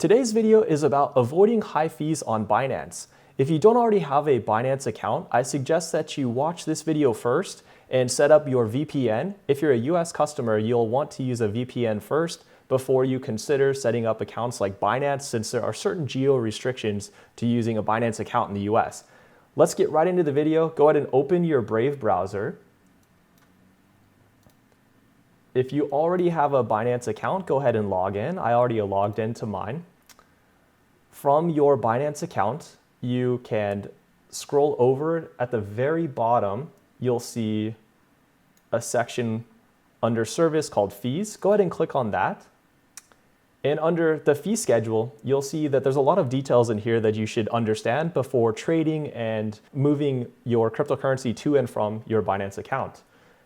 Today's video is about avoiding high fees on Binance. If you don't already have a Binance account, I suggest that you watch this video first and set up your VPN. If you're a US customer, you'll want to use a VPN first before you consider setting up accounts like Binance, since there are certain geo restrictions to using a Binance account in the US. Let's get right into the video. Go ahead and open your Brave browser. If you already have a Binance account, go ahead and log in. I already logged into mine. From your Binance account, you can scroll over at the very bottom. You'll see a section under service called fees. Go ahead and click on that. And under the fee schedule, you'll see that there's a lot of details in here that you should understand before trading and moving your cryptocurrency to and from your Binance account.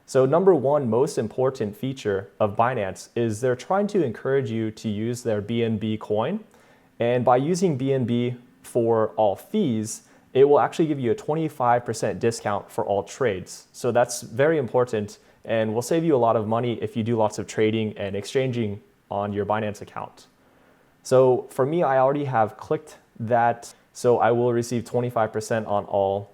So number one most important feature of Binance is they're trying to encourage you to use their BNB coin. And by using BNB for all fees, it will actually give you a 25% discount for all trades. So that's very important and will save you a lot of money if you do lots of trading and exchanging on your Binance account. So for me, I already have clicked that. So I will receive 25% on all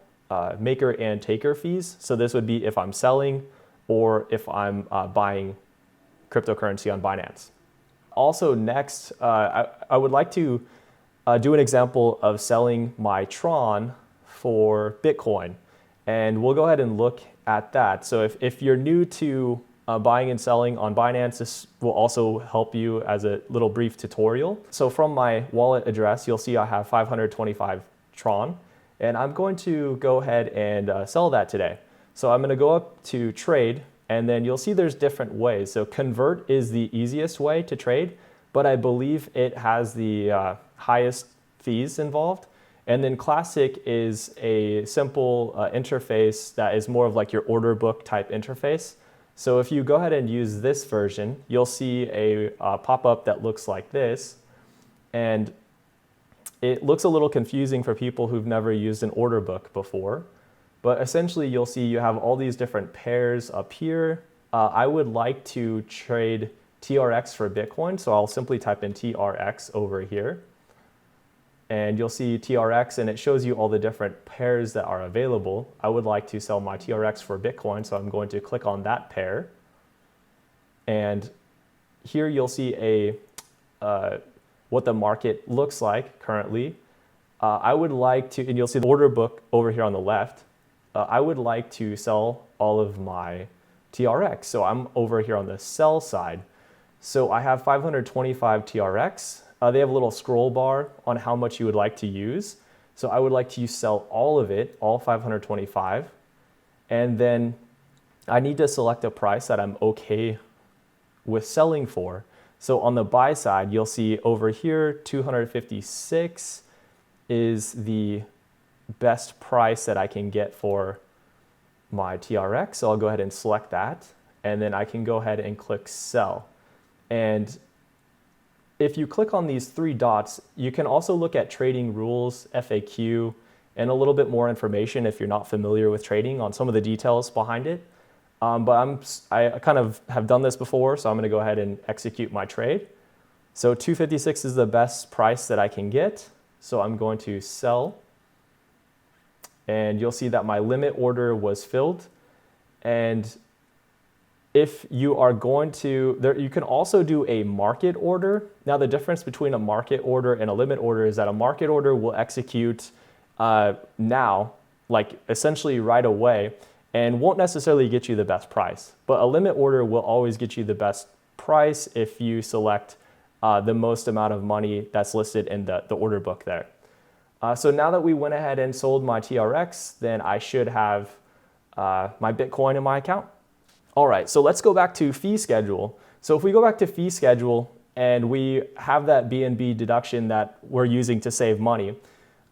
maker and taker fees. So this would be if I'm selling or if I'm buying cryptocurrency on Binance. Also next, I would like to do an example of selling my Tron for Bitcoin. And we'll go ahead and look at that. So if you're new to buying and selling on Binance, this will also help you as a little brief tutorial. So from my wallet address, you'll see I have 525 Tron, and I'm going to go ahead and sell that today. So I'm going to go up to trade, and then you'll see there's different ways. So convert is the easiest way to trade, but I believe it has the highest fees involved. And then classic is a simple interface that is more of like your order book type interface. So if you go ahead and use this version, you'll see a pop-up that looks like this. And it looks a little confusing for people who've never used an order book before. But essentially, you'll see you have all these different pairs up here. I would like to trade TRX for Bitcoin, so I'll simply type in TRX over here. And you'll see TRX, and it shows you all the different pairs that are available. I would like to sell my TRX for Bitcoin, so I'm going to click on that pair. And here you'll see what the market looks like currently. I would like to, and you'll see the order book over here on the left. I would like to sell all of my TRX. So I'm over here on the sell side. So I have 525 TRX. They have a little scroll bar on how much you would like to use. So I would like to sell all of it, all 525. And then I need to select a price that I'm okay with selling for. So on the buy side, you'll see over here, 256 is the best price that I can get for my TRX. So I'll go ahead and select that, and then I can go ahead and click sell. And if you click on these three dots, you can also look at trading rules, FAQ, and a little bit more information if you're not familiar with trading on some of the details behind it. But I kind of have done this before, so I'm gonna go ahead and execute my trade. So 256 is the best price that I can get. So I'm going to sell. And you'll see that my limit order was filled. And if you are going to, you can also do a market order. Now the difference between a market order and a limit order is that a market order will execute now, like essentially right away, and won't necessarily get you the best price. But a limit order will always get you the best price if you select the most amount of money that's listed in the order book there. So now that we went ahead and sold my TRX, then I should have my Bitcoin in my account. All right, so let's go back to fee schedule. So if we go back to fee schedule and we have that BNB deduction that we're using to save money,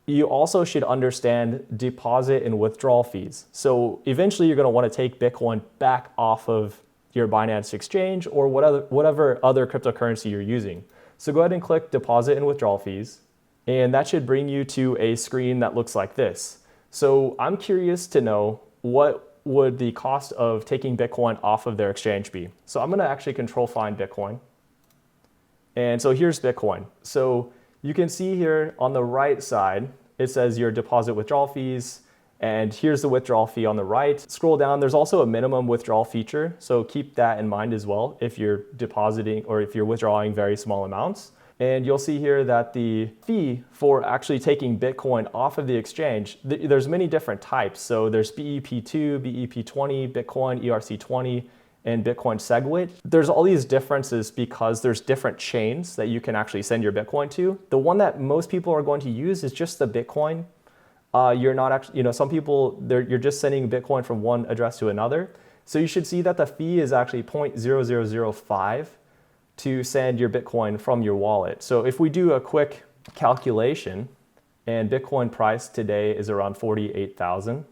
you also should understand deposit and withdrawal fees. So eventually you're gonna wanna take Bitcoin back off of your Binance exchange or whatever other cryptocurrency you're using. So go ahead and click deposit and withdrawal fees. And that should bring you to a screen that looks like this. So I'm curious to know, what would the cost of taking Bitcoin off of their exchange be? So I'm gonna actually control find Bitcoin. And so here's Bitcoin. So You can see here on the right side, it says your deposit withdrawal fees, and here's the withdrawal fee on the right. Scroll down, there's also a minimum withdrawal feature, so keep that in mind as well if you're depositing or if you're withdrawing very small amounts. And you'll see here that the fee for actually taking Bitcoin off of the exchange, there's many different types. So there's BEP2, BEP20, Bitcoin, ERC20, and Bitcoin SegWit. There's all these differences because there's different chains that you can actually send your Bitcoin to. The one that most people are going to use is just the Bitcoin. You're not actually, some people, you're just sending Bitcoin from one address to another. So you should see that the fee is actually 0.0005 to send your Bitcoin from your wallet. So if we do a quick calculation, and Bitcoin price today is around 48,000.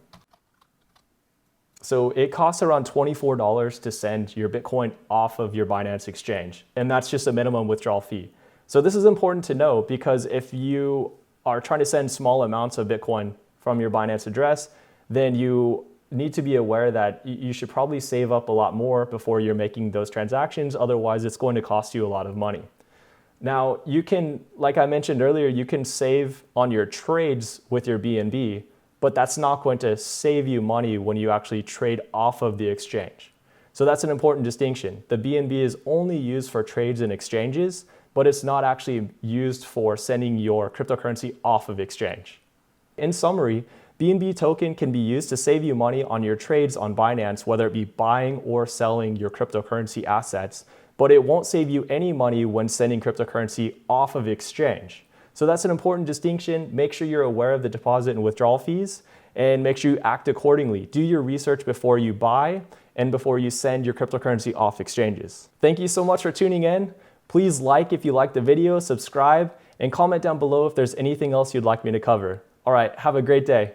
So it costs around $24 to send your Bitcoin off of your Binance exchange. And that's just a minimum withdrawal fee. So this is important to know because if you are trying to send small amounts of Bitcoin from your Binance address, then you need to be aware that you should probably save up a lot more before you're making those transactions. Otherwise, it's going to cost you a lot of money. Now, you can, like I mentioned earlier, you can save on your trades with your BNB, but that's not going to save you money when you actually trade off of the exchange. So that's an important distinction. The BNB is only used for trades and exchanges, but it's not actually used for sending your cryptocurrency off of exchange. In summary, BNB token can be used to save you money on your trades on Binance, whether it be buying or selling your cryptocurrency assets, but it won't save you any money when sending cryptocurrency off of exchange. So that's an important distinction. Make sure you're aware of the deposit and withdrawal fees, and make sure you act accordingly. Do your research before you buy and before you send your cryptocurrency off exchanges. Thank you so much for tuning in. Please like if you liked the video, subscribe, and comment down below if there's anything else you'd like me to cover. All right, have a great day.